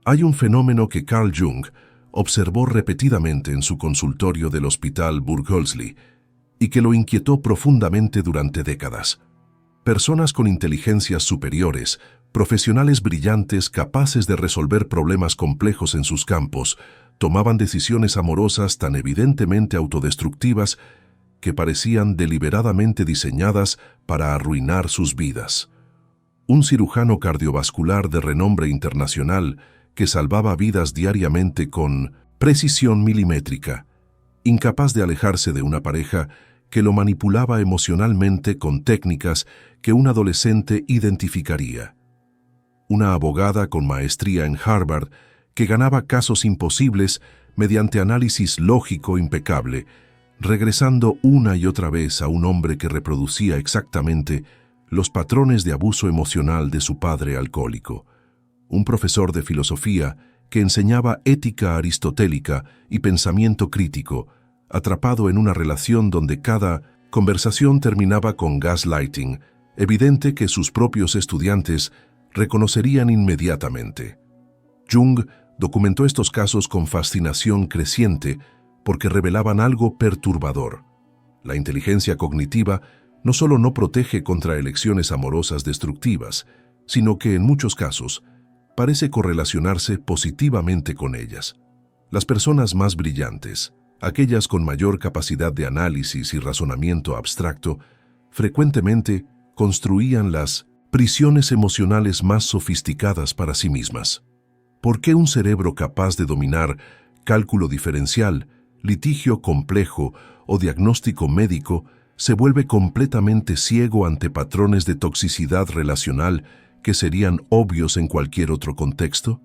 Hay un fenómeno que Carl Jung observó repetidamente en su consultorio del Hospital Burghölzli y que lo inquietó profundamente durante décadas. Personas con inteligencias superiores, profesionales brillantes capaces de resolver problemas complejos en sus campos, tomaban decisiones amorosas tan evidentemente autodestructivas que parecían deliberadamente diseñadas para arruinar sus vidas. Un cirujano cardiovascular de renombre internacional que salvaba vidas diariamente con precisión milimétrica, incapaz de alejarse de una pareja que lo manipulaba emocionalmente con técnicas que un adolescente identificaría. Una abogada con maestría en Harvard que ganaba casos imposibles mediante análisis lógico impecable, regresando una y otra vez a un hombre que reproducía exactamente los patrones de abuso emocional de su padre alcohólico. Un profesor de filosofía que enseñaba ética aristotélica y pensamiento crítico, atrapado en una relación donde cada conversación terminaba con gaslighting, evidente que sus propios estudiantes reconocerían inmediatamente. Jung documentó estos casos con fascinación creciente porque revelaban algo perturbador. La inteligencia cognitiva no solo no protege contra elecciones amorosas destructivas, sino que en muchos casos parece correlacionarse positivamente con ellas. Las personas más brillantes, aquellas con mayor capacidad de análisis y razonamiento abstracto, frecuentemente construían las prisiones emocionales más sofisticadas para sí mismas. ¿Por qué un cerebro capaz de dominar cálculo diferencial, litigio complejo o diagnóstico médico se vuelve completamente ciego ante patrones de toxicidad relacional que serían obvios en cualquier otro contexto?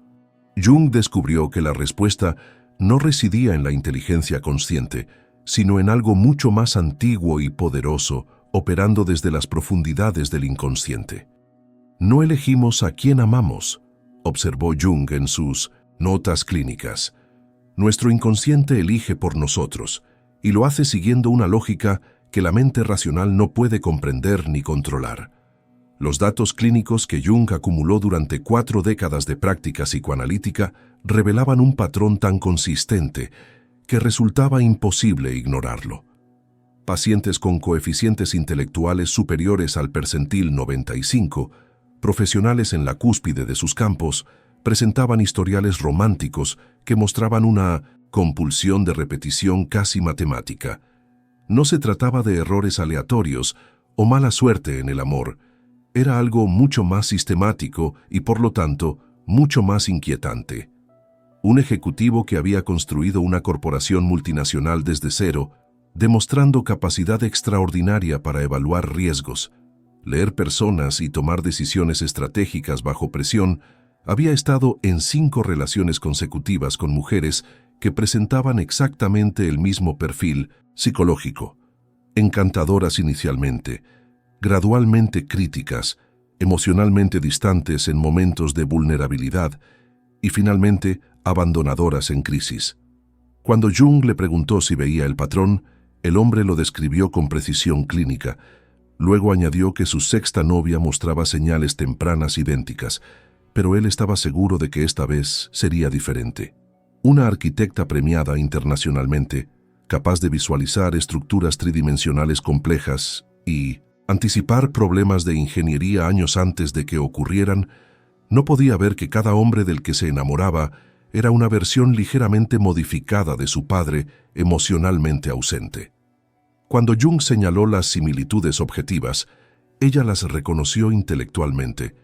Jung descubrió que la respuesta no residía en la inteligencia consciente, sino en algo mucho más antiguo y poderoso, operando desde las profundidades del inconsciente. No elegimos a quién amamos, observó Jung en sus notas clínicas. Nuestro inconsciente elige por nosotros, y lo hace siguiendo una lógica que la mente racional no puede comprender ni controlar. Los datos clínicos que Jung acumuló durante 4 décadas de práctica psicoanalítica revelaban un patrón tan consistente que resultaba imposible ignorarlo. Pacientes con coeficientes intelectuales superiores al percentil 95, profesionales en la cúspide de sus campos, presentaban historiales románticos que mostraban una compulsión de repetición casi matemática. No se trataba de errores aleatorios o mala suerte en el amor. Era algo mucho más sistemático y, por lo tanto, mucho más inquietante. Un ejecutivo que había construido una corporación multinacional desde cero, demostrando capacidad extraordinaria para evaluar riesgos, leer personas y tomar decisiones estratégicas bajo presión, había estado en 5 relaciones consecutivas con mujeres que presentaban exactamente el mismo perfil psicológico, encantadoras inicialmente, gradualmente críticas, emocionalmente distantes en momentos de vulnerabilidad y finalmente abandonadoras en crisis. Cuando Jung le preguntó si veía el patrón, el hombre lo describió con precisión clínica. Luego añadió que su sexta novia mostraba señales tempranas idénticas, pero él estaba seguro de que esta vez sería diferente. Una arquitecta premiada internacionalmente, capaz de visualizar estructuras tridimensionales complejas y anticipar problemas de ingeniería años antes de que ocurrieran, no podía ver que cada hombre del que se enamoraba era una versión ligeramente modificada de su padre emocionalmente ausente. Cuando Jung señaló las similitudes objetivas, ella las reconoció intelectualmente,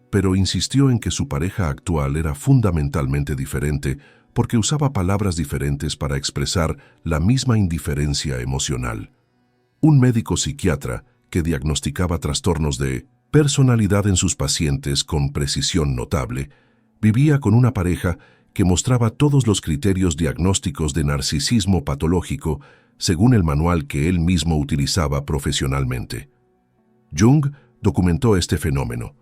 pero insistió en que su pareja actual era fundamentalmente diferente porque usaba palabras diferentes para expresar la misma indiferencia emocional. Un médico psiquiatra que diagnosticaba trastornos de personalidad en sus pacientes con precisión notable, vivía con una pareja que mostraba todos los criterios diagnósticos de narcisismo patológico según el manual que él mismo utilizaba profesionalmente. Jung documentó este fenómeno.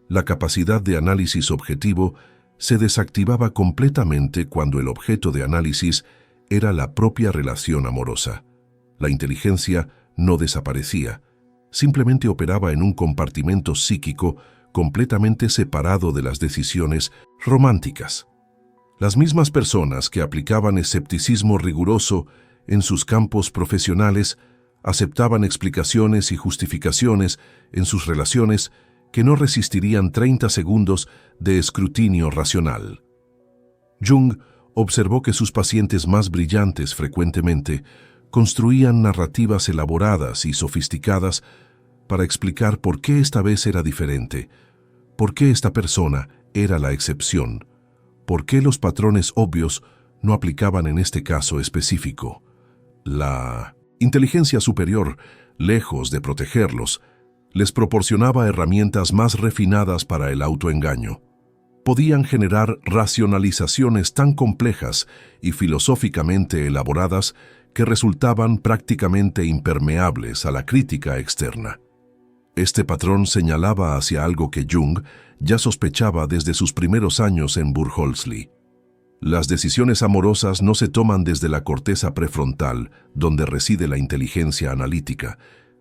La capacidad de análisis objetivo se desactivaba completamente cuando el objeto de análisis era la propia relación amorosa. La inteligencia no desaparecía, simplemente operaba en un compartimento psíquico completamente separado de las decisiones románticas. Las mismas personas que aplicaban escepticismo riguroso en sus campos profesionales aceptaban explicaciones y justificaciones en sus relaciones que no resistirían 30 segundos de escrutinio racional. Jung observó que sus pacientes más brillantes frecuentemente construían narrativas elaboradas y sofisticadas para explicar por qué esta vez era diferente, por qué esta persona era la excepción, por qué los patrones obvios no aplicaban en este caso específico. La inteligencia superior, lejos de protegerlos, les proporcionaba herramientas más refinadas para el autoengaño. Podían generar racionalizaciones tan complejas y filosóficamente elaboradas que resultaban prácticamente impermeables a la crítica externa. Este patrón señalaba hacia algo que Jung ya sospechaba desde sus primeros años en Burghölzli. Las decisiones amorosas no se toman desde la corteza prefrontal, donde reside la inteligencia analítica,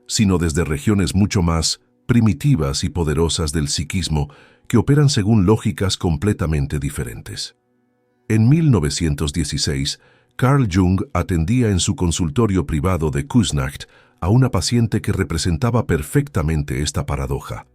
sino desde regiones mucho más primitivas y poderosas del psiquismo que operan según lógicas completamente diferentes. En 1916, Carl Jung atendía en su consultorio privado de Küsnacht a una paciente que representaba perfectamente esta paradoja.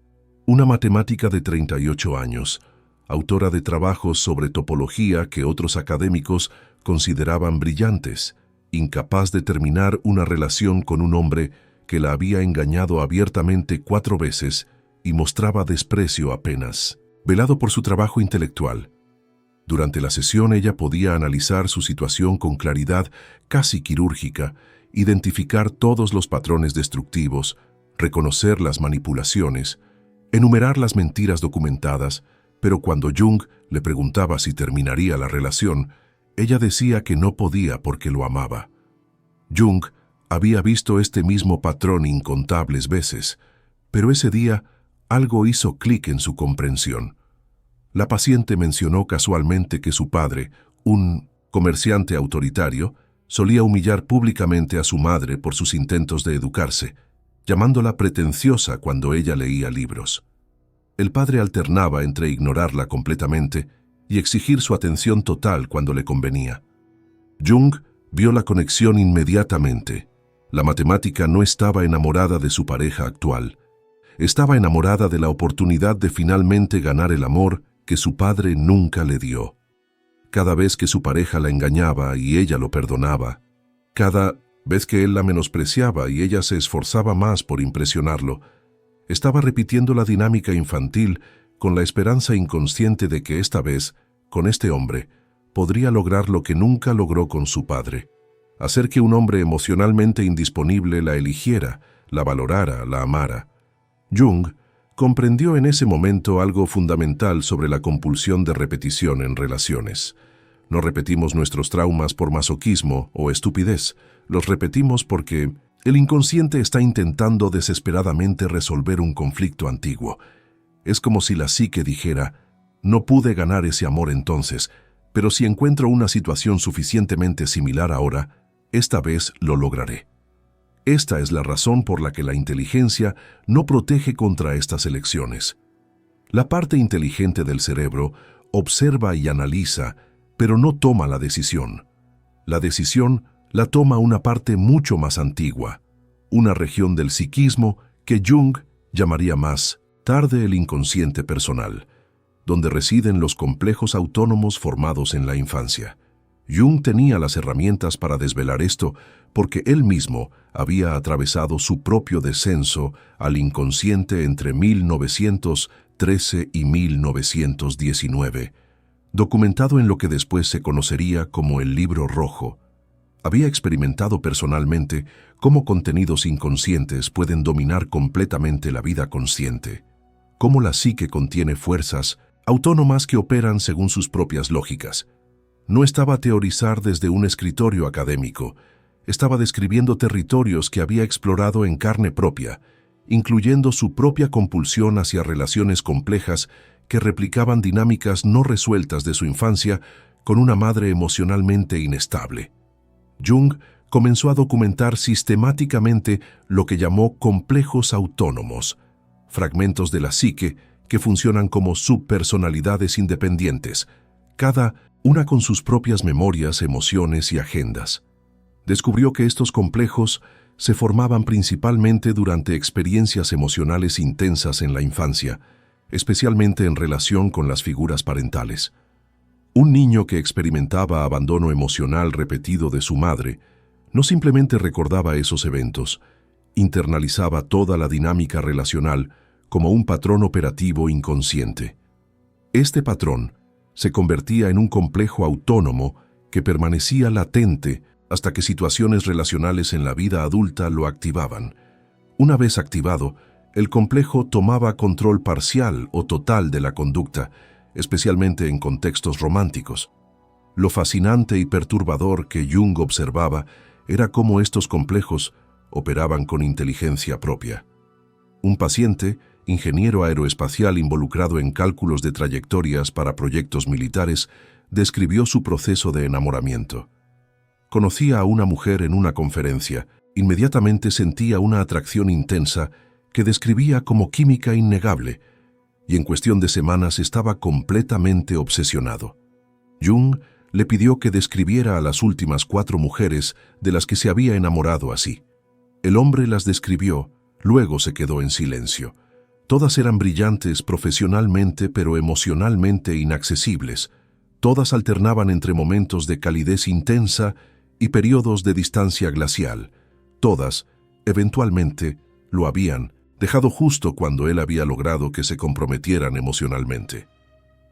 Una matemática de 38 años, autora de trabajos sobre topología que otros académicos consideraban brillantes, incapaz de terminar una relación con un hombre que la había engañado abiertamente 4 veces y mostraba desprecio apenas, velado por su trabajo intelectual. Durante la sesión ella podía analizar su situación con claridad casi quirúrgica, identificar todos los patrones destructivos, reconocer las manipulaciones, enumerar las mentiras documentadas, pero cuando Jung le preguntaba si terminaría la relación, ella decía que no podía porque lo amaba. Jung había visto este mismo patrón incontables veces, pero ese día algo hizo clic en su comprensión. La paciente mencionó casualmente que su padre, un comerciante autoritario, solía humillar públicamente a su madre por sus intentos de educarse, llamándola pretenciosa cuando ella leía libros. El padre alternaba entre ignorarla completamente y exigir su atención total cuando le convenía. Jung vio la conexión inmediatamente. La matemática no estaba enamorada de su pareja actual. Estaba enamorada de la oportunidad de finalmente ganar el amor que su padre nunca le dio. Cada vez que su pareja la engañaba y ella lo perdonaba, cada vez que él la menospreciaba y ella se esforzaba más por impresionarlo, estaba repitiendo la dinámica infantil con la esperanza inconsciente de que esta vez, con este hombre, podría lograr lo que nunca logró con su padre: hacer que un hombre emocionalmente indisponible la eligiera, la valorara, la amara. Jung comprendió en ese momento algo fundamental sobre la compulsión de repetición en relaciones. No repetimos nuestros traumas por masoquismo o estupidez, los repetimos porque el inconsciente está intentando desesperadamente resolver un conflicto antiguo. Es como si la psique dijera: no pude ganar ese amor entonces, pero si encuentro una situación suficientemente similar ahora, esta vez lo lograré. Esta es la razón por la que la inteligencia no protege contra estas elecciones. La parte inteligente del cerebro observa y analiza, pero no toma la decisión. La decisión la toma una parte mucho más antigua, una región del psiquismo que Jung llamaría más tarde el inconsciente personal, donde residen los complejos autónomos formados en la infancia. Jung tenía las herramientas para desvelar esto porque él mismo había atravesado su propio descenso al inconsciente entre 1913 y 1919, documentado en lo que después se conocería como el Libro Rojo. Había experimentado personalmente cómo contenidos inconscientes pueden dominar completamente la vida consciente, cómo la psique contiene fuerzas autónomas que operan según sus propias lógicas. No estaba a teorizar desde un escritorio académico, estaba describiendo territorios que había explorado en carne propia, incluyendo su propia compulsión hacia relaciones complejas que replicaban dinámicas no resueltas de su infancia con una madre emocionalmente inestable. Jung comenzó a documentar sistemáticamente lo que llamó complejos autónomos, fragmentos de la psique que funcionan como subpersonalidades independientes, cada una con sus propias memorias, emociones y agendas. Descubrió que estos complejos se formaban principalmente durante experiencias emocionales intensas en la infancia, especialmente en relación con las figuras parentales. Un niño que experimentaba abandono emocional repetido de su madre no simplemente recordaba esos eventos, internalizaba toda la dinámica relacional como un patrón operativo inconsciente. Este patrón se convertía en un complejo autónomo que permanecía latente hasta que situaciones relacionales en la vida adulta lo activaban. Una vez activado, el complejo tomaba control parcial o total de la conducta, especialmente en contextos románticos. Lo fascinante y perturbador que Jung observaba era cómo estos complejos operaban con inteligencia propia. Un paciente, ingeniero aeroespacial involucrado en cálculos de trayectorias para proyectos militares, describió su proceso de enamoramiento. Conocía a una mujer en una conferencia, inmediatamente sentía una atracción intensa que describía como química innegable, y en cuestión de semanas estaba completamente obsesionado. Jung le pidió que describiera a las últimas 4 mujeres de las que se había enamorado así. El hombre las describió, luego se quedó en silencio. Todas eran brillantes profesionalmente, pero emocionalmente inaccesibles. Todas alternaban entre momentos de calidez intensa y periodos de distancia glacial. Todas, eventualmente, lo habían dejado justo cuando él había logrado que se comprometieran emocionalmente.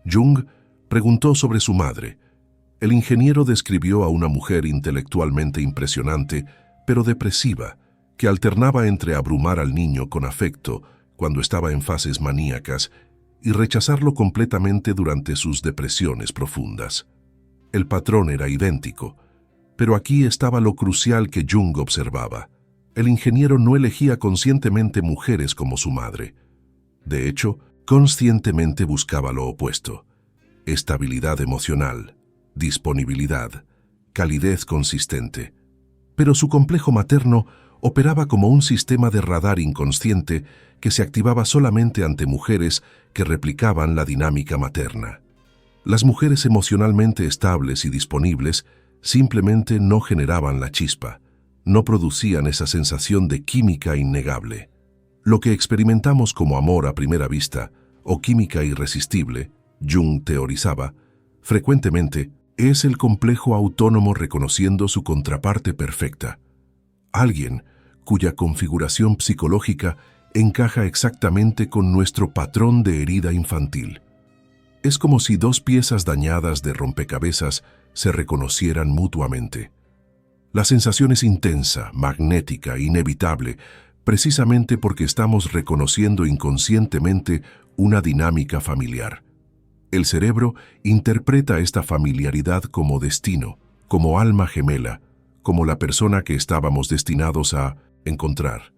Jung preguntó sobre su madre. El ingeniero describió a una mujer intelectualmente impresionante, pero depresiva, que alternaba entre abrumar al niño con afecto cuando estaba en fases maníacas y rechazarlo completamente durante sus depresiones profundas. El patrón era idéntico, pero aquí estaba lo crucial que Jung observaba. El ingeniero no elegía conscientemente mujeres como su madre. De hecho, conscientemente buscaba lo opuesto: estabilidad emocional, disponibilidad, calidez consistente. Pero su complejo materno operaba como un sistema de radar inconsciente que se activaba solamente ante mujeres que replicaban la dinámica materna. Las mujeres emocionalmente estables y disponibles simplemente no generaban la chispa, no producían esa sensación de química innegable. Lo que experimentamos como amor a primera vista o química irresistible, Jung teorizaba, frecuentemente es el complejo autónomo reconociendo su contraparte perfecta. Alguien cuya configuración psicológica encaja exactamente con nuestro patrón de herida infantil. Es como si 2 piezas dañadas de rompecabezas se reconocieran mutuamente. La sensación es intensa, magnética, inevitable, precisamente porque estamos reconociendo inconscientemente una dinámica familiar. El cerebro interpreta esta familiaridad como destino, como alma gemela, como la persona que estábamos destinados a encontrar.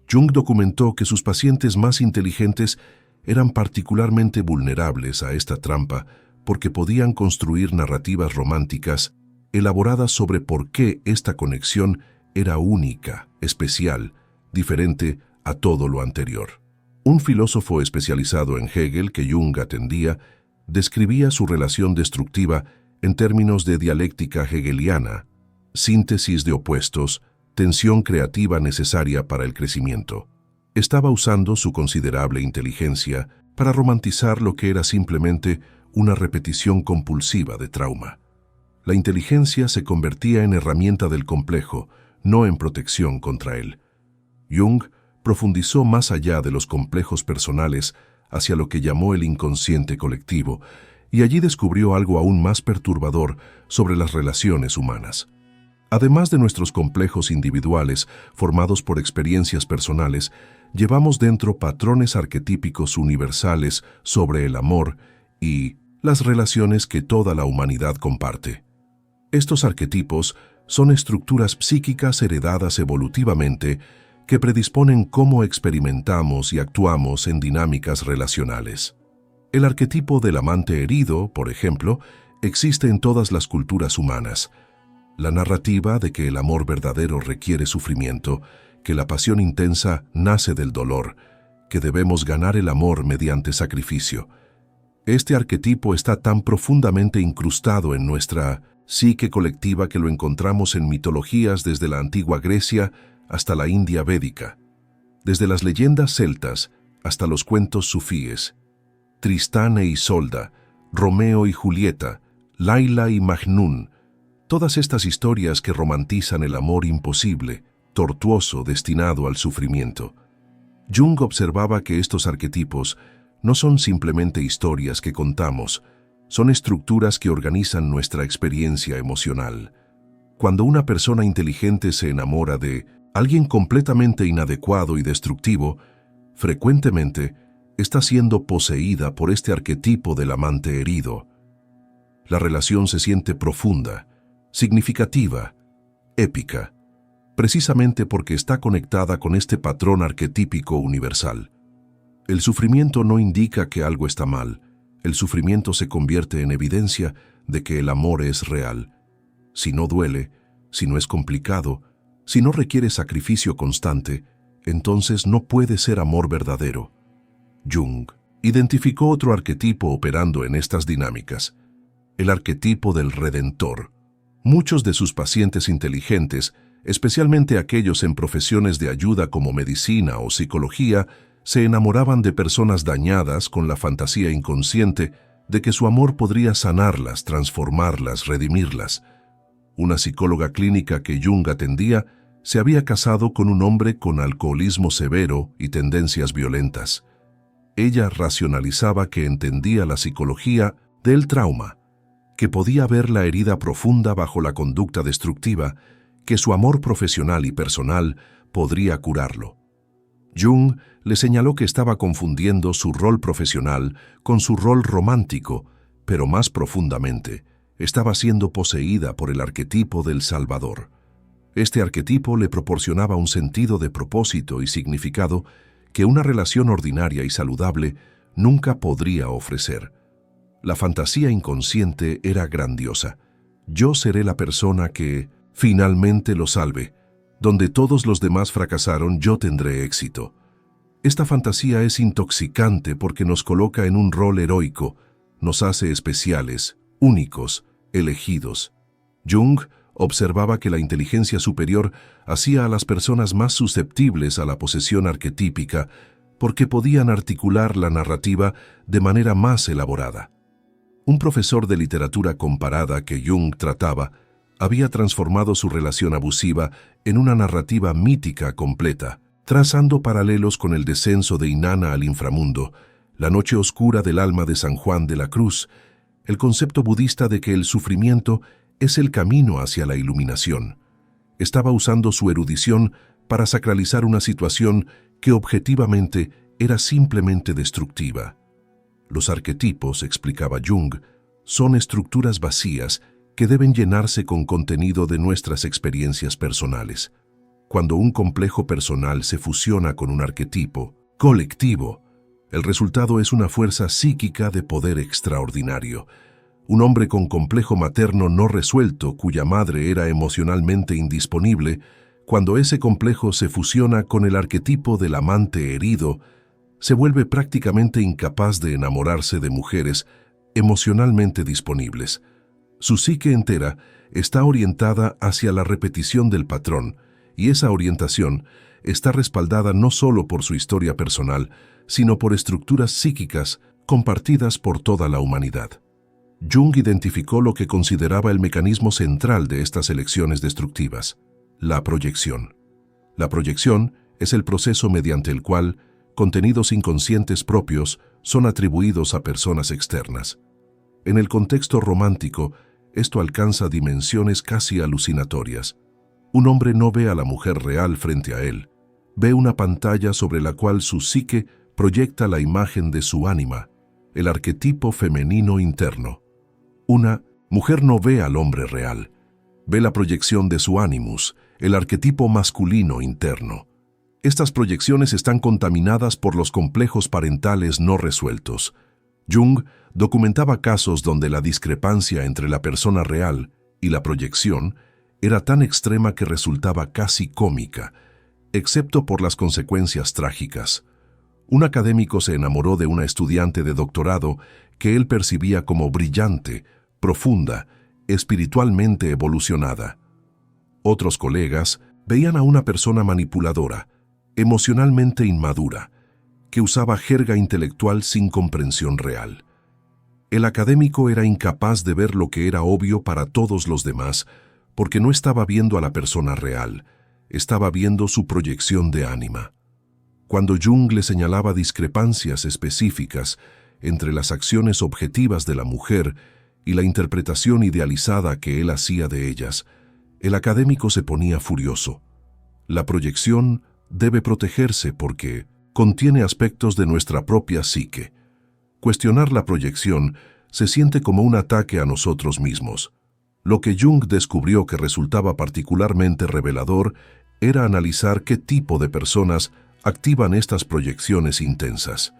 Jung documentó que sus pacientes más inteligentes eran particularmente vulnerables a esta trampa porque podían construir narrativas románticas elaboradas sobre por qué esta conexión era única, especial, diferente a todo lo anterior. Un filósofo especializado en Hegel que Jung atendía describía su relación destructiva en términos de dialéctica hegeliana, síntesis de opuestos, tensión creativa necesaria para el crecimiento. Estaba usando su considerable inteligencia para romantizar lo que era simplemente una repetición compulsiva de trauma. La inteligencia se convertía en herramienta del complejo, no en protección contra él. Jung profundizó más allá de los complejos personales hacia lo que llamó el inconsciente colectivo, y allí descubrió algo aún más perturbador sobre las relaciones humanas. Además de nuestros complejos individuales formados por experiencias personales, llevamos dentro patrones arquetípicos universales sobre el amor y las relaciones que toda la humanidad comparte. Estos arquetipos son estructuras psíquicas heredadas evolutivamente que predisponen cómo experimentamos y actuamos en dinámicas relacionales. El arquetipo del amante herido, por ejemplo, existe en todas las culturas humanas. La narrativa de que el amor verdadero requiere sufrimiento, que la pasión intensa nace del dolor, que debemos ganar el amor mediante sacrificio. Este arquetipo está tan profundamente incrustado en nuestra psique colectiva que lo encontramos en mitologías desde la antigua Grecia hasta la India védica, desde las leyendas celtas hasta los cuentos sufíes. Tristán e Isolda, Romeo y Julieta, Laila y Majnún, todas estas historias que romantizan el amor imposible, tortuoso, destinado al sufrimiento. Jung observaba que estos arquetipos no son simplemente historias que contamos, son estructuras que organizan nuestra experiencia emocional. Cuando una persona inteligente se enamora de alguien completamente inadecuado y destructivo, frecuentemente está siendo poseída por este arquetipo del amante herido. La relación se siente profunda, significativa, épica, precisamente porque está conectada con este patrón arquetípico universal. El sufrimiento no indica que algo está mal. El sufrimiento se convierte en evidencia de que el amor es real. Si no duele, si no es complicado, si no requiere sacrificio constante, entonces no puede ser amor verdadero. Jung identificó otro arquetipo operando en estas dinámicas, el arquetipo del redentor. Muchos de sus pacientes inteligentes, especialmente aquellos en profesiones de ayuda como medicina o psicología, se enamoraban de personas dañadas con la fantasía inconsciente de que su amor podría sanarlas, transformarlas, redimirlas. Una psicóloga clínica que Jung atendía se había casado con un hombre con alcoholismo severo y tendencias violentas. Ella racionalizaba que entendía la psicología del trauma, que podía ver la herida profunda bajo la conducta destructiva, que su amor profesional y personal podría curarlo. Jung le señaló que estaba confundiendo su rol profesional con su rol romántico, pero más profundamente, estaba siendo poseída por el arquetipo del Salvador. Este arquetipo le proporcionaba un sentido de propósito y significado que una relación ordinaria y saludable nunca podría ofrecer. La fantasía inconsciente era grandiosa. Yo seré la persona que finalmente lo salve. Donde todos los demás fracasaron, yo tendré éxito. Esta fantasía es intoxicante porque nos coloca en un rol heroico, nos hace especiales, únicos, elegidos. Jung observaba que la inteligencia superior hacía a las personas más susceptibles a la posesión arquetípica porque podían articular la narrativa de manera más elaborada. Un profesor de literatura comparada que Jung trataba había transformado su relación abusiva en una narrativa mítica completa, trazando paralelos con el descenso de Inanna al inframundo, la noche oscura del alma de San Juan de la Cruz, el concepto budista de que el sufrimiento es el camino hacia la iluminación. Estaba usando su erudición para sacralizar una situación que objetivamente era simplemente destructiva. Los arquetipos, explicaba Jung, son estructuras vacías que deben llenarse con contenido de nuestras experiencias personales. Cuando un complejo personal se fusiona con un arquetipo colectivo, el resultado es una fuerza psíquica de poder extraordinario. Un hombre con complejo materno no resuelto, cuya madre era emocionalmente indisponible, cuando ese complejo se fusiona con el arquetipo del amante herido, se vuelve prácticamente incapaz de enamorarse de mujeres emocionalmente disponibles. Su psique entera está orientada hacia la repetición del patrón, y esa orientación está respaldada no solo por su historia personal, sino por estructuras psíquicas compartidas por toda la humanidad. Jung identificó lo que consideraba el mecanismo central de estas elecciones destructivas: la proyección. La proyección es el proceso mediante el cual contenidos inconscientes propios son atribuidos a personas externas. En el contexto romántico, esto alcanza dimensiones casi alucinatorias. Un hombre no ve a la mujer real frente a él, ve una pantalla sobre la cual su psique proyecta la imagen de su ánima, el arquetipo femenino interno. Una mujer no ve al hombre real, ve la proyección de su animus, el arquetipo masculino interno. Estas proyecciones están contaminadas por los complejos parentales no resueltos. Jung documentaba casos donde la discrepancia entre la persona real y la proyección era tan extrema que resultaba casi cómica, excepto por las consecuencias trágicas. Un académico se enamoró de una estudiante de doctorado que él percibía como brillante, profunda, espiritualmente evolucionada. Otros colegas veían a una persona manipuladora, emocionalmente inmadura, que usaba jerga intelectual sin comprensión real. El académico era incapaz de ver lo que era obvio para todos los demás, porque no estaba viendo a la persona real, estaba viendo su proyección de ánima. Cuando Jung le señalaba discrepancias específicas entre las acciones objetivas de la mujer y la interpretación idealizada que él hacía de ellas, el académico se ponía furioso. La proyección debe protegerse porque contiene aspectos de nuestra propia psique. Cuestionar la proyección se siente como un ataque a nosotros mismos. Lo que Jung descubrió que resultaba particularmente revelador era analizar qué tipo de personas activan estas proyecciones intensas.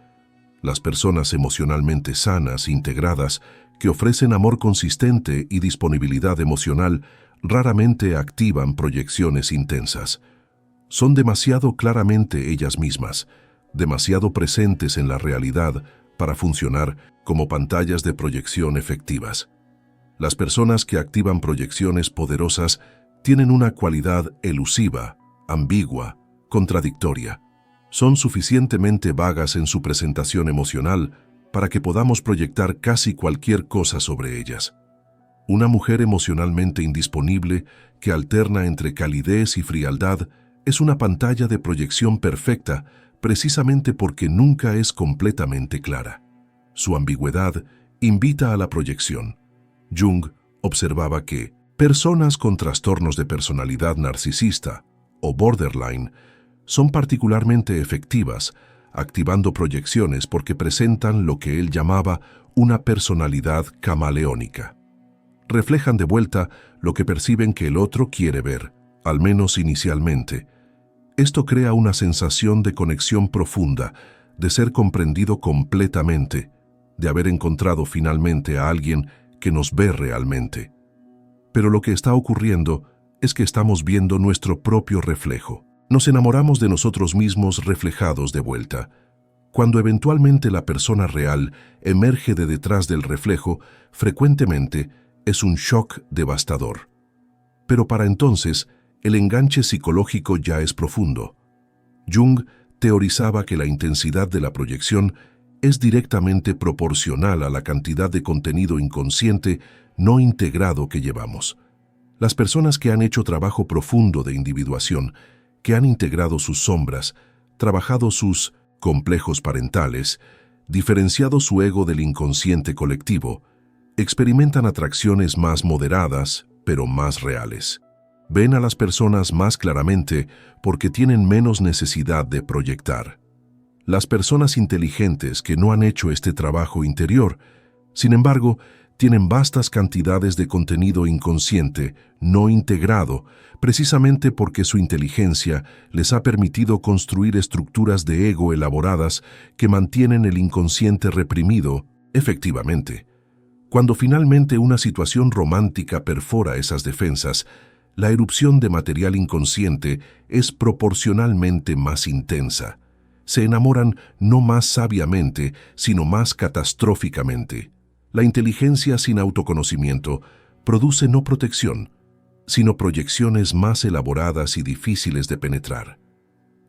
Las personas emocionalmente sanas, integradas, que ofrecen amor consistente y disponibilidad emocional, raramente activan proyecciones intensas. Son demasiado claramente ellas mismas, demasiado presentes en la realidad para funcionar como pantallas de proyección efectivas. Las personas que activan proyecciones poderosas tienen una cualidad elusiva, ambigua, contradictoria. Son suficientemente vagas en su presentación emocional para que podamos proyectar casi cualquier cosa sobre ellas. Una mujer emocionalmente indisponible que alterna entre calidez y frialdad es una pantalla de proyección perfecta precisamente porque nunca es completamente clara. Su ambigüedad invita a la proyección. Jung observaba que personas con trastornos de personalidad narcisista o borderline son particularmente efectivas, activando proyecciones porque presentan lo que él llamaba una personalidad camaleónica. Reflejan de vuelta lo que perciben que el otro quiere ver, al menos inicialmente. Esto crea una sensación de conexión profunda, de ser comprendido completamente, de haber encontrado finalmente a alguien que nos ve realmente. Pero lo que está ocurriendo es que estamos viendo nuestro propio reflejo. Nos enamoramos de nosotros mismos reflejados de vuelta. Cuando eventualmente la persona real emerge de detrás del reflejo, frecuentemente es un shock devastador. Pero para entonces, el enganche psicológico ya es profundo. Jung teorizaba que la intensidad de la proyección es directamente proporcional a la cantidad de contenido inconsciente no integrado que llevamos. Las personas que han hecho trabajo profundo de individuación, que han integrado sus sombras, trabajado sus complejos parentales, diferenciado su ego del inconsciente colectivo, experimentan atracciones más moderadas, pero más reales. Ven a las personas más claramente porque tienen menos necesidad de proyectar. Las personas inteligentes que no han hecho este trabajo interior, sin embargo, tienen vastas cantidades de contenido inconsciente, no integrado, precisamente porque su inteligencia les ha permitido construir estructuras de ego elaboradas que mantienen el inconsciente reprimido, efectivamente. Cuando finalmente una situación romántica perfora esas defensas, la erupción de material inconsciente es proporcionalmente más intensa. Se enamoran no más sabiamente, sino más catastróficamente. La inteligencia sin autoconocimiento produce no protección, sino proyecciones más elaboradas y difíciles de penetrar.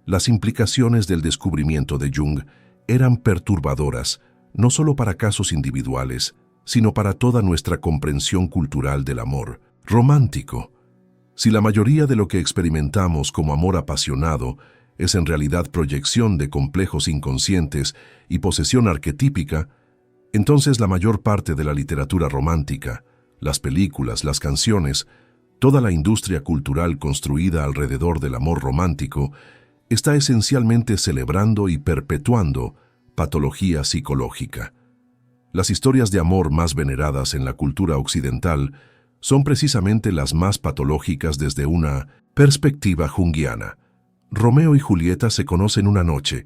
Las implicaciones del descubrimiento de Jung eran perturbadoras, no solo para casos individuales, sino para toda nuestra comprensión cultural del amor romántico. Si la mayoría de lo que experimentamos como amor apasionado es en realidad proyección de complejos inconscientes y posesión arquetípica, entonces la mayor parte de la literatura romántica, las películas, las canciones, toda la industria cultural construida alrededor del amor romántico está esencialmente celebrando y perpetuando patología psicológica. Las historias de amor más veneradas en la cultura occidental son precisamente las más patológicas desde una perspectiva junguiana. Romeo y Julieta se conocen una noche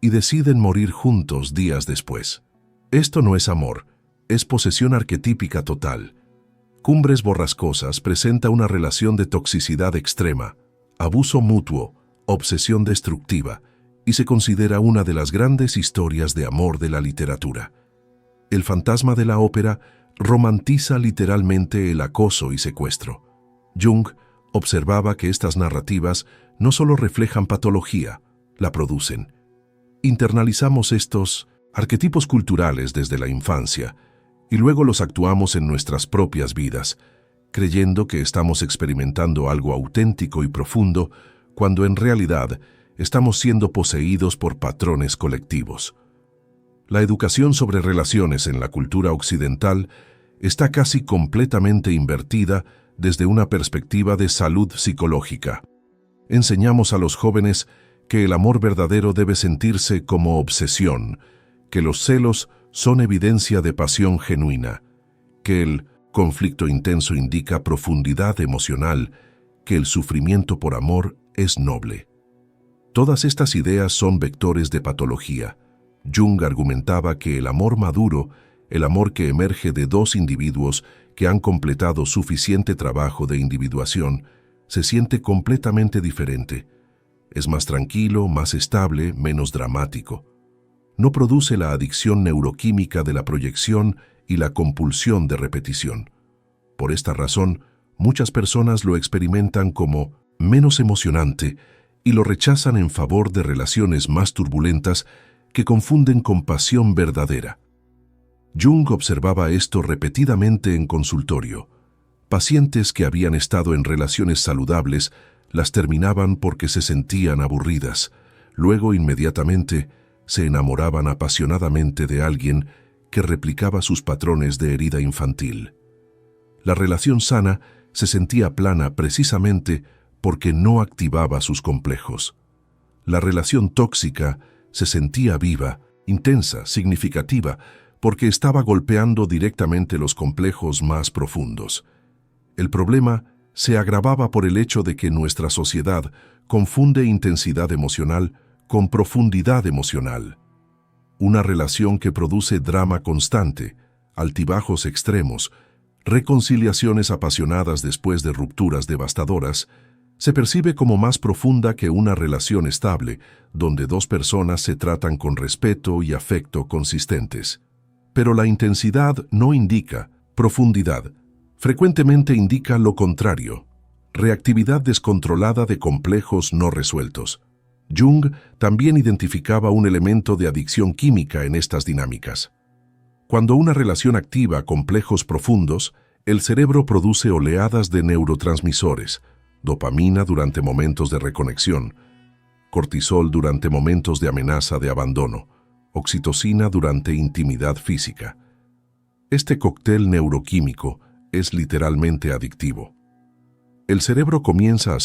y deciden morir juntos días después. Esto no es amor, es posesión arquetípica total. Cumbres Borrascosas presenta una relación de toxicidad extrema, abuso mutuo, obsesión destructiva, y se considera una de las grandes historias de amor de la literatura. El fantasma de la ópera romantiza literalmente el acoso y secuestro. Jung observaba que estas narrativas no solo reflejan patología, la producen. Internalizamos estos arquetipos culturales desde la infancia y luego los actuamos en nuestras propias vidas, creyendo que estamos experimentando algo auténtico y profundo cuando en realidad estamos siendo poseídos por patrones colectivos. La educación sobre relaciones en la cultura occidental está casi completamente invertida desde una perspectiva de salud psicológica. Enseñamos a los jóvenes que el amor verdadero debe sentirse como obsesión, que los celos son evidencia de pasión genuina, que el conflicto intenso indica profundidad emocional, que el sufrimiento por amor es noble. Todas estas ideas son vectores de patología. Jung argumentaba que el amor maduro, el amor que emerge de dos individuos que han completado suficiente trabajo de individuación, se siente completamente diferente. Es más tranquilo, más estable, menos dramático. No produce la adicción neuroquímica de la proyección y la compulsión de repetición. Por esta razón, muchas personas lo experimentan como menos emocionante y lo rechazan en favor de relaciones más turbulentas que confunden con pasión verdadera. Jung observaba esto repetidamente en consultorio. Pacientes que habían estado en relaciones saludables las terminaban porque se sentían aburridas. Luego, inmediatamente, se enamoraban apasionadamente de alguien que replicaba sus patrones de herida infantil. La relación sana se sentía plana precisamente porque no activaba sus complejos. La relación tóxica se sentía viva, intensa, significativa, porque estaba golpeando directamente los complejos más profundos. El problema se agravaba por el hecho de que nuestra sociedad confunde intensidad emocional con profundidad emocional. Una relación que produce drama constante, altibajos extremos, reconciliaciones apasionadas después de rupturas devastadoras, se percibe como más profunda que una relación estable, donde dos personas se tratan con respeto y afecto consistentes. Pero la intensidad no indica profundidad. Frecuentemente indica lo contrario, reactividad descontrolada de complejos no resueltos. Jung también identificaba un elemento de adicción química en estas dinámicas. Cuando una relación activa complejos profundos, el cerebro produce oleadas de neurotransmisores, dopamina durante momentos de reconexión, cortisol durante momentos de amenaza de abandono, oxitocina durante intimidad física. Este cóctel neuroquímico es literalmente adictivo. El cerebro comienza a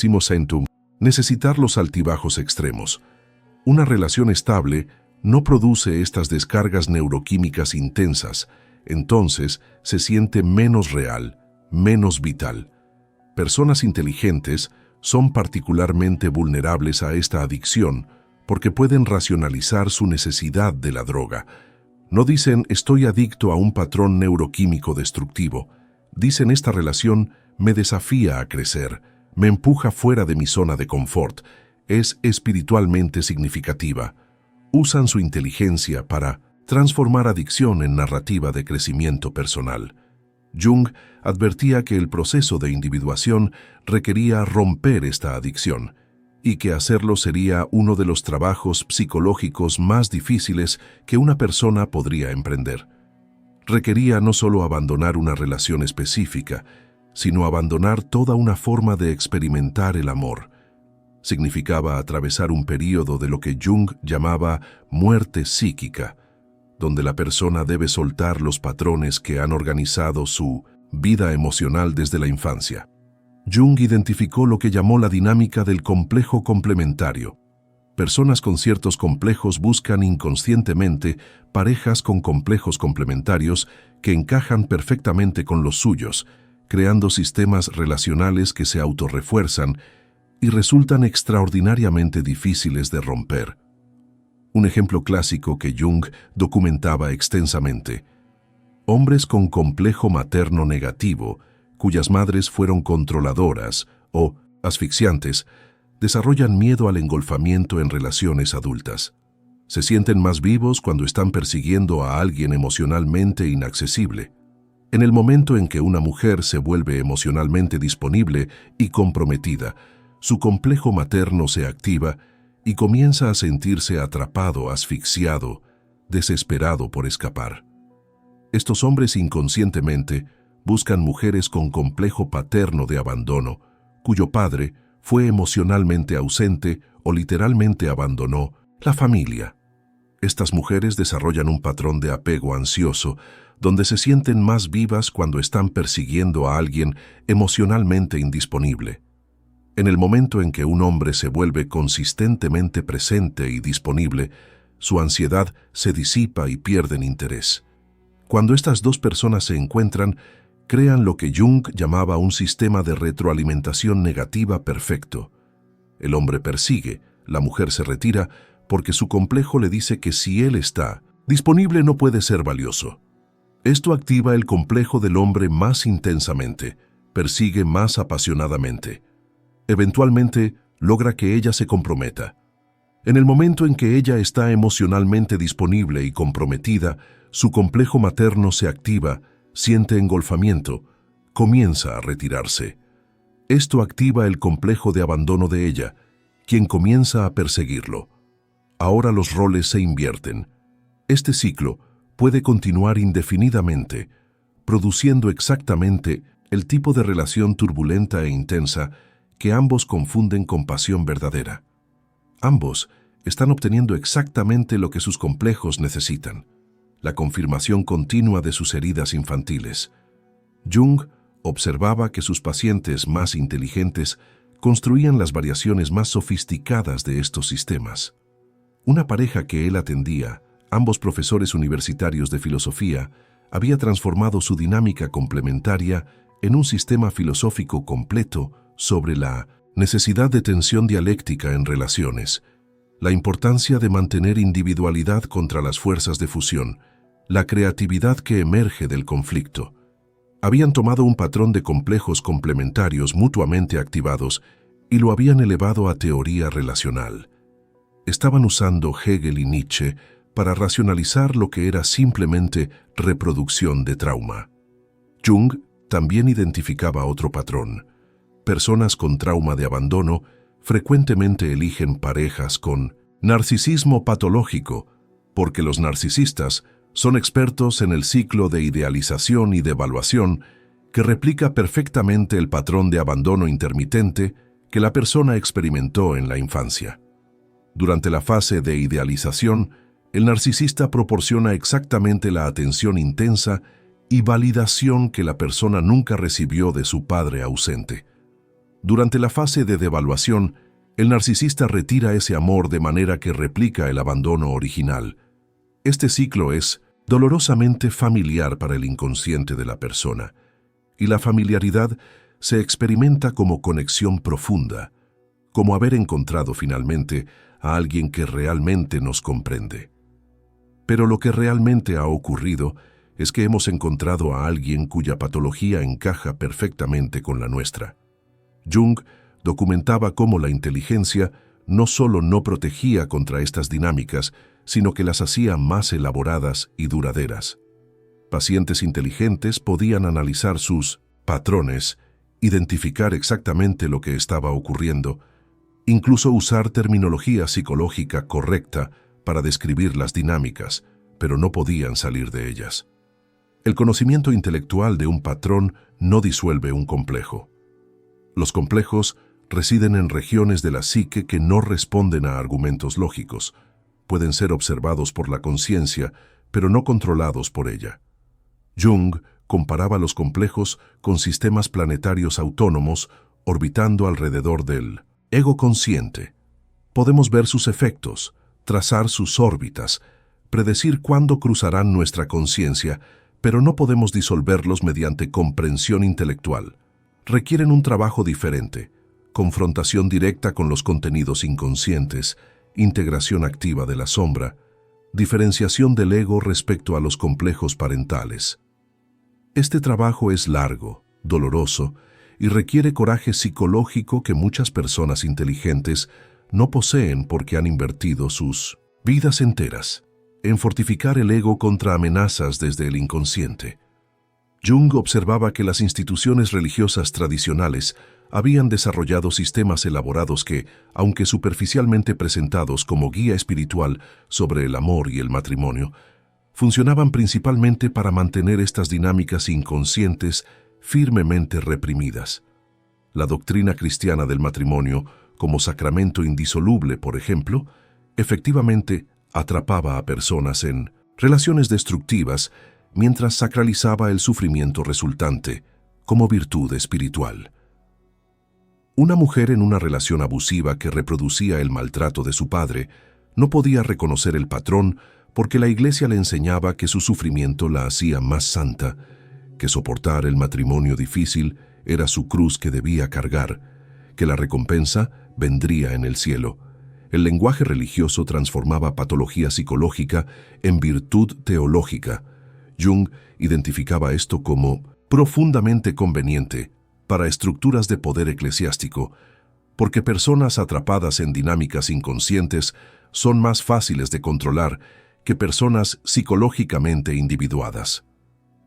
necesitar los altibajos extremos. Una relación estable no produce estas descargas neuroquímicas intensas, entonces se siente menos real, menos vital. Personas inteligentes son particularmente vulnerables a esta adicción porque pueden racionalizar su necesidad de la droga. No dicen estoy adicto a un patrón neuroquímico destructivo. Dicen esta relación me desafía a crecer, me empuja fuera de mi zona de confort, es espiritualmente significativa. Usan su inteligencia para transformar adicción en narrativa de crecimiento personal. Jung advertía que el proceso de individuación requería romper esta adicción y que hacerlo sería uno de los trabajos psicológicos más difíciles que una persona podría emprender. Requería no solo abandonar una relación específica, sino abandonar toda una forma de experimentar el amor. Significaba atravesar un período de lo que Jung llamaba muerte psíquica, donde la persona debe soltar los patrones que han organizado su vida emocional desde la infancia. Jung identificó lo que llamó la dinámica del complejo complementario. Personas con ciertos complejos buscan inconscientemente parejas con complejos complementarios que encajan perfectamente con los suyos, creando sistemas relacionales que se autorrefuerzan y resultan extraordinariamente difíciles de romper. Un ejemplo clásico que Jung documentaba extensamente. Hombres con complejo materno negativo, cuyas madres fueron controladoras o asfixiantes, desarrollan miedo al engolfamiento en relaciones adultas. Se sienten más vivos cuando están persiguiendo a alguien emocionalmente inaccesible. En el momento en que una mujer se vuelve emocionalmente disponible y comprometida, su complejo materno se activa y comienza a sentirse atrapado, asfixiado, desesperado por escapar. Estos hombres inconscientemente buscan mujeres con complejo paterno de abandono, cuyo padre fue emocionalmente ausente o literalmente abandonó la familia. Estas mujeres desarrollan un patrón de apego ansioso, donde se sienten más vivas cuando están persiguiendo a alguien emocionalmente indisponible. En el momento en que un hombre se vuelve consistentemente presente y disponible, su ansiedad se disipa y pierden interés. Cuando estas dos personas se encuentran, crean lo que Jung llamaba un sistema de retroalimentación negativa perfecto. El hombre persigue, la mujer se retira, porque su complejo le dice que si él está disponible no puede ser valioso. Esto activa el complejo del hombre más intensamente, persigue más apasionadamente. Eventualmente, logra que ella se comprometa. En el momento en que ella está emocionalmente disponible y comprometida, su complejo materno se activa, siente engolfamiento, comienza a retirarse. Esto activa el complejo de abandono de ella, quien comienza a perseguirlo. Ahora los roles se invierten. Este ciclo puede continuar indefinidamente, produciendo exactamente el tipo de relación turbulenta e intensa que ambos confunden con pasión verdadera. Ambos están obteniendo exactamente lo que sus complejos necesitan, la confirmación continua de sus heridas infantiles. Jung observaba que sus pacientes más inteligentes construían las variaciones más sofisticadas de estos sistemas. Una pareja que él atendía, ambos profesores universitarios de filosofía, había transformado su dinámica complementaria en un sistema filosófico completo sobre la necesidad de tensión dialéctica en relaciones, la importancia de mantener individualidad contra las fuerzas de fusión, la creatividad que emerge del conflicto. Habían tomado un patrón de complejos complementarios mutuamente activados y lo habían elevado a teoría relacional. Estaban usando Hegel y Nietzsche para racionalizar lo que era simplemente reproducción de trauma. Jung también identificaba otro patrón. Personas con trauma de abandono frecuentemente eligen parejas con narcisismo patológico, porque los narcisistas son expertos en el ciclo de idealización y devaluación que replica perfectamente el patrón de abandono intermitente que la persona experimentó en la infancia. Durante la fase de idealización, el narcisista proporciona exactamente la atención intensa y validación que la persona nunca recibió de su padre ausente. Durante la fase de devaluación, el narcisista retira ese amor de manera que replica el abandono original. Este ciclo es dolorosamente familiar para el inconsciente de la persona, y la familiaridad se experimenta como conexión profunda, como haber encontrado finalmente a alguien que realmente nos comprende. Pero lo que realmente ha ocurrido es que hemos encontrado a alguien cuya patología encaja perfectamente con la nuestra. Jung documentaba cómo la inteligencia no solo no protegía contra estas dinámicas, sino que las hacía más elaboradas y duraderas. Pacientes inteligentes podían analizar sus patrones, identificar exactamente lo que estaba ocurriendo, incluso usar terminología psicológica correcta para describir las dinámicas, pero no podían salir de ellas. El conocimiento intelectual de un patrón no disuelve un complejo. Los complejos residen en regiones de la psique que no responden a argumentos lógicos. Pueden ser observados por la conciencia, pero no controlados por ella. Jung comparaba los complejos con sistemas planetarios autónomos orbitando alrededor del ego consciente. Podemos ver sus efectos, trazar sus órbitas, predecir cuándo cruzarán nuestra conciencia, pero no podemos disolverlos mediante comprensión intelectual. Requieren un trabajo diferente, confrontación directa con los contenidos inconscientes, integración activa de la sombra, diferenciación del ego respecto a los complejos parentales. Este trabajo es largo, doloroso y requiere coraje psicológico que muchas personas inteligentes no poseen porque han invertido sus Vidas enteras, en fortificar el ego contra amenazas desde el inconsciente. Jung observaba que las instituciones religiosas tradicionales habían desarrollado sistemas elaborados que, aunque superficialmente presentados como guía espiritual sobre el amor y el matrimonio, funcionaban principalmente para mantener estas dinámicas inconscientes firmemente reprimidas. La doctrina cristiana del matrimonio, como sacramento indisoluble, por ejemplo, efectivamente atrapaba a personas en relaciones destructivas mientras sacralizaba el sufrimiento resultante como virtud espiritual. Una mujer en una relación abusiva que reproducía el maltrato de su padre no podía reconocer el patrón porque la Iglesia le enseñaba que su sufrimiento la hacía más santa, que soportar el matrimonio difícil era su cruz que debía cargar, que la recompensa vendría en el cielo. El lenguaje religioso transformaba patología psicológica en virtud teológica. Jung identificaba esto como profundamente conveniente para estructuras de poder eclesiástico, porque personas atrapadas en dinámicas inconscientes son más fáciles de controlar que personas psicológicamente individuadas.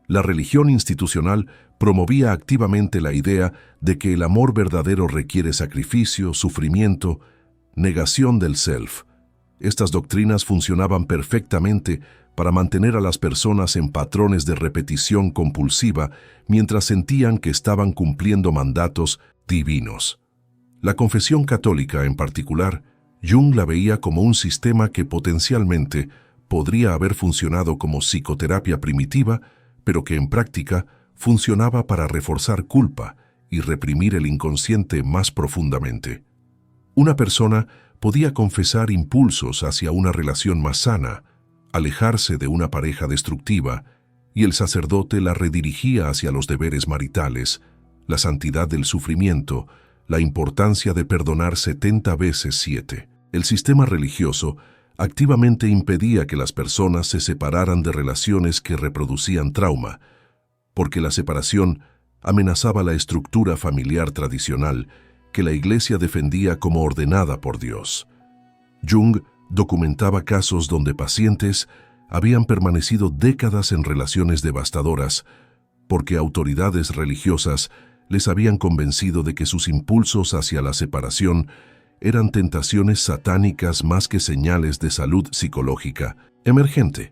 La religión institucional promovía activamente la idea de que el amor verdadero requiere sacrificio, sufrimiento, negación del self. Estas doctrinas funcionaban perfectamente para mantener a las personas en patrones de repetición compulsiva mientras sentían que estaban cumpliendo mandatos divinos. La confesión católica, en particular, Jung la veía como un sistema que potencialmente podría haber funcionado como psicoterapia primitiva, pero que en práctica funcionaba para reforzar culpa y reprimir el inconsciente más profundamente. Una persona podía confesar impulsos hacia una relación más sana, alejarse de una pareja destructiva, y el sacerdote la redirigía hacia los deberes maritales, la santidad del sufrimiento, la importancia de perdonar 70 veces 7. El sistema religioso activamente impedía que las personas se separaran de relaciones que reproducían trauma, porque la separación amenazaba la estructura familiar tradicional que la Iglesia defendía como ordenada por Dios. Jung documentaba casos donde pacientes habían permanecido décadas en relaciones devastadoras porque autoridades religiosas les habían convencido de que sus impulsos hacia la separación eran tentaciones satánicas más que señales de salud psicológica emergente.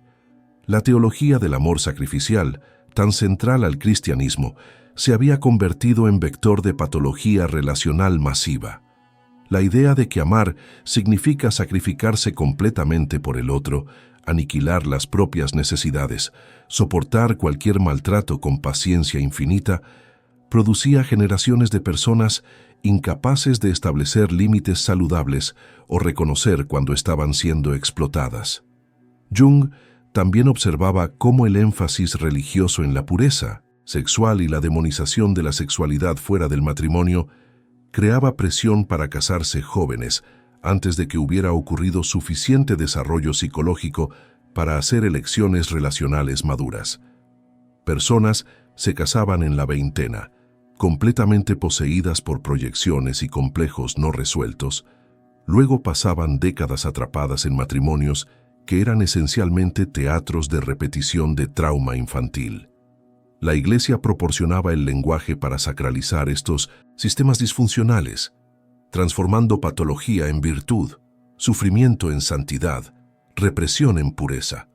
La teología del amor sacrificial, tan central al cristianismo, se había convertido en vector de patología relacional masiva. La idea de que amar significa sacrificarse completamente por el otro, aniquilar las propias necesidades, soportar cualquier maltrato con paciencia infinita, producía generaciones de personas incapaces de establecer límites saludables o reconocer cuando estaban siendo explotadas. Jung también observaba cómo el énfasis religioso en la pureza sexual y la demonización de la sexualidad fuera del matrimonio creaba presión para casarse jóvenes antes de que hubiera ocurrido suficiente desarrollo psicológico para hacer elecciones relacionales maduras. Personas se casaban en la veintena, completamente poseídas por proyecciones y complejos no resueltos. Luego pasaban décadas atrapadas en matrimonios que eran esencialmente teatros de repetición de trauma infantil. La Iglesia proporcionaba el lenguaje para sacralizar estos sistemas disfuncionales, transformando patología en virtud, sufrimiento en santidad, represión en pureza.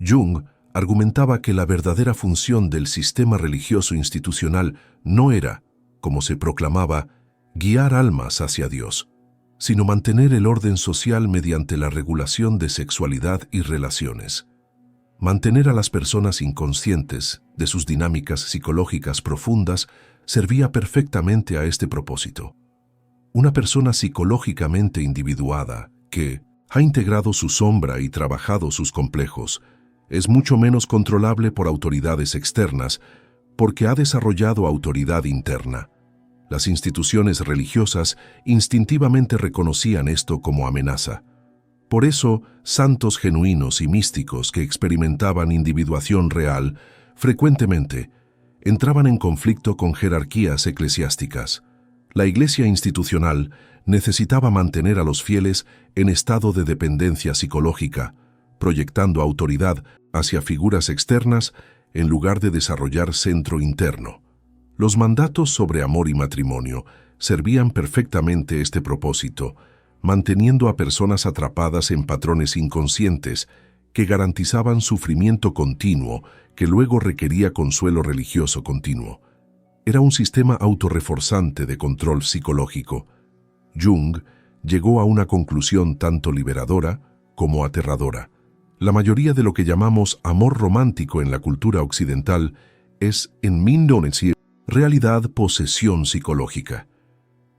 Jung argumentaba que la verdadera función del sistema religioso institucional no era, como se proclamaba, guiar almas hacia Dios, sino mantener el orden social mediante la regulación de sexualidad y relaciones. Mantener a las personas inconscientes de sus dinámicas psicológicas profundas servía perfectamente a este propósito. Una persona psicológicamente individuada que ha integrado su sombra y trabajado sus complejos es mucho menos controlable por autoridades externas porque ha desarrollado autoridad interna. Las instituciones religiosas instintivamente reconocían esto como amenaza. Por eso, santos genuinos y místicos que experimentaban individuación real frecuentemente entraban en conflicto con jerarquías eclesiásticas. La Iglesia institucional necesitaba mantener a los fieles en estado de dependencia psicológica, proyectando autoridad hacia figuras externas en lugar de desarrollar centro interno. Los mandatos sobre amor y matrimonio servían perfectamente este propósito, manteniendo a personas atrapadas en patrones inconscientes que garantizaban sufrimiento continuo que luego requería consuelo religioso continuo. Era un sistema autorreforzante de control psicológico. Jung llegó a una conclusión tanto liberadora como aterradora. La mayoría de lo que llamamos amor romántico en la cultura occidental es, en realidad, posesión psicológica.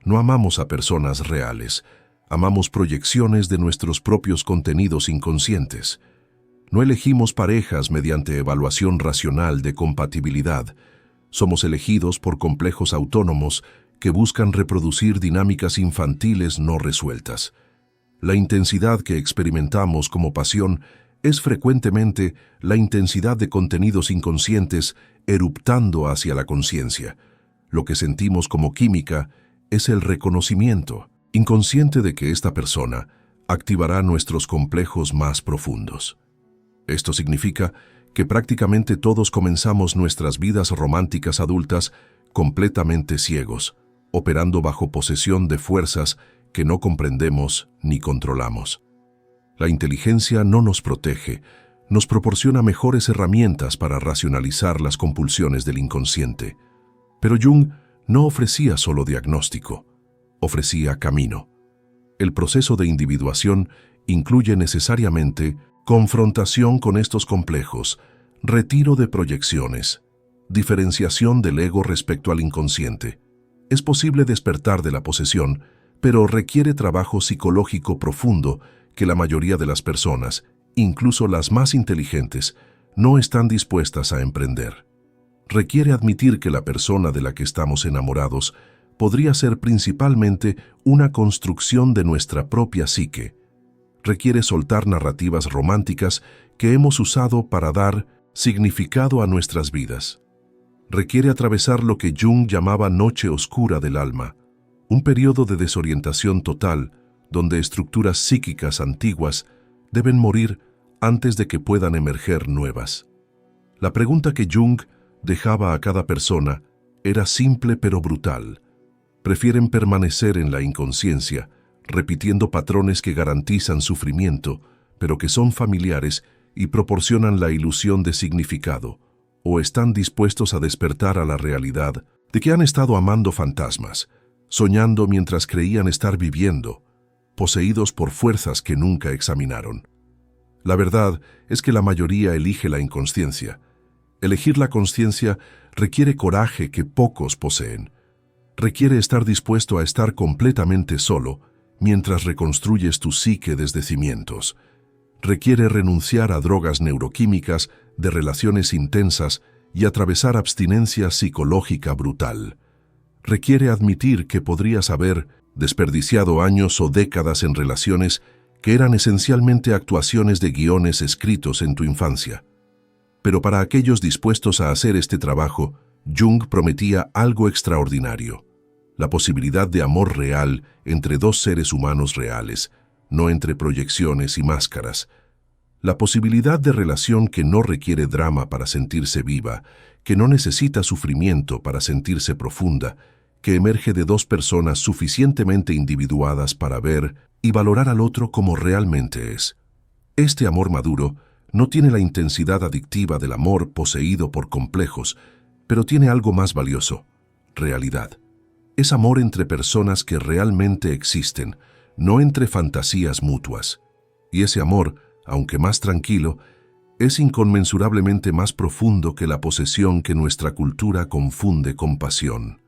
No amamos a personas reales, amamos proyecciones de nuestros propios contenidos inconscientes. No elegimos parejas mediante evaluación racional de compatibilidad. Somos elegidos por complejos autónomos que buscan reproducir dinámicas infantiles no resueltas. La intensidad que experimentamos como pasión es frecuentemente la intensidad de contenidos inconscientes eruptando hacia la conciencia. Lo que sentimos como química es el reconocimiento inconsciente de que esta persona activará nuestros complejos más profundos. Esto significa que prácticamente todos comenzamos nuestras vidas románticas adultas completamente ciegos, operando bajo posesión de fuerzas que no comprendemos ni controlamos. La inteligencia no nos protege, nos proporciona mejores herramientas para racionalizar las compulsiones del inconsciente. Pero Jung no ofrecía solo diagnóstico, ofrecía camino. El proceso de individuación incluye necesariamente confrontación con estos complejos, retiro de proyecciones, diferenciación del ego respecto al inconsciente. Es posible despertar de la posesión, pero requiere trabajo psicológico profundo que la mayoría de las personas, incluso las más inteligentes, no están dispuestas a emprender. Requiere admitir que la persona de la que estamos enamorados podría ser principalmente una construcción de nuestra propia psique. Requiere soltar narrativas románticas que hemos usado para dar significado a nuestras vidas. Requiere atravesar lo que Jung llamaba noche oscura del alma, un periodo de desorientación total donde estructuras psíquicas antiguas deben morir antes de que puedan emerger nuevas. La pregunta que Jung dejaba a cada persona era simple pero brutal. Prefieren permanecer en la inconsciencia, repitiendo patrones que garantizan sufrimiento, pero que son familiares y proporcionan la ilusión de significado, o están dispuestos a despertar a la realidad de que han estado amando fantasmas, soñando mientras creían estar viviendo, poseídos por fuerzas que nunca examinaron. La verdad es que la mayoría elige la inconsciencia. Elegir la consciencia requiere coraje que pocos poseen. Requiere estar dispuesto a estar completamente solo mientras reconstruyes tu psique desde cimientos. Requiere renunciar a drogas neuroquímicas, de relaciones intensas y atravesar abstinencia psicológica brutal. Requiere admitir que podrías haber desperdiciado años o décadas en relaciones que eran esencialmente actuaciones de guiones escritos en tu infancia. Pero para aquellos dispuestos a hacer este trabajo, Jung prometía algo extraordinario: la posibilidad de amor real entre dos seres humanos reales, no entre proyecciones y máscaras. La posibilidad de relación que no requiere drama para sentirse viva, que no necesita sufrimiento para sentirse profunda, que emerge de dos personas suficientemente individuadas para ver y valorar al otro como realmente es. Este amor maduro no tiene la intensidad adictiva del amor poseído por complejos, pero tiene algo más valioso: realidad. Es amor entre personas que realmente existen, no entre fantasías mutuas. Y ese amor, aunque más tranquilo, es inconmensurablemente más profundo que la posesión que nuestra cultura confunde con pasión.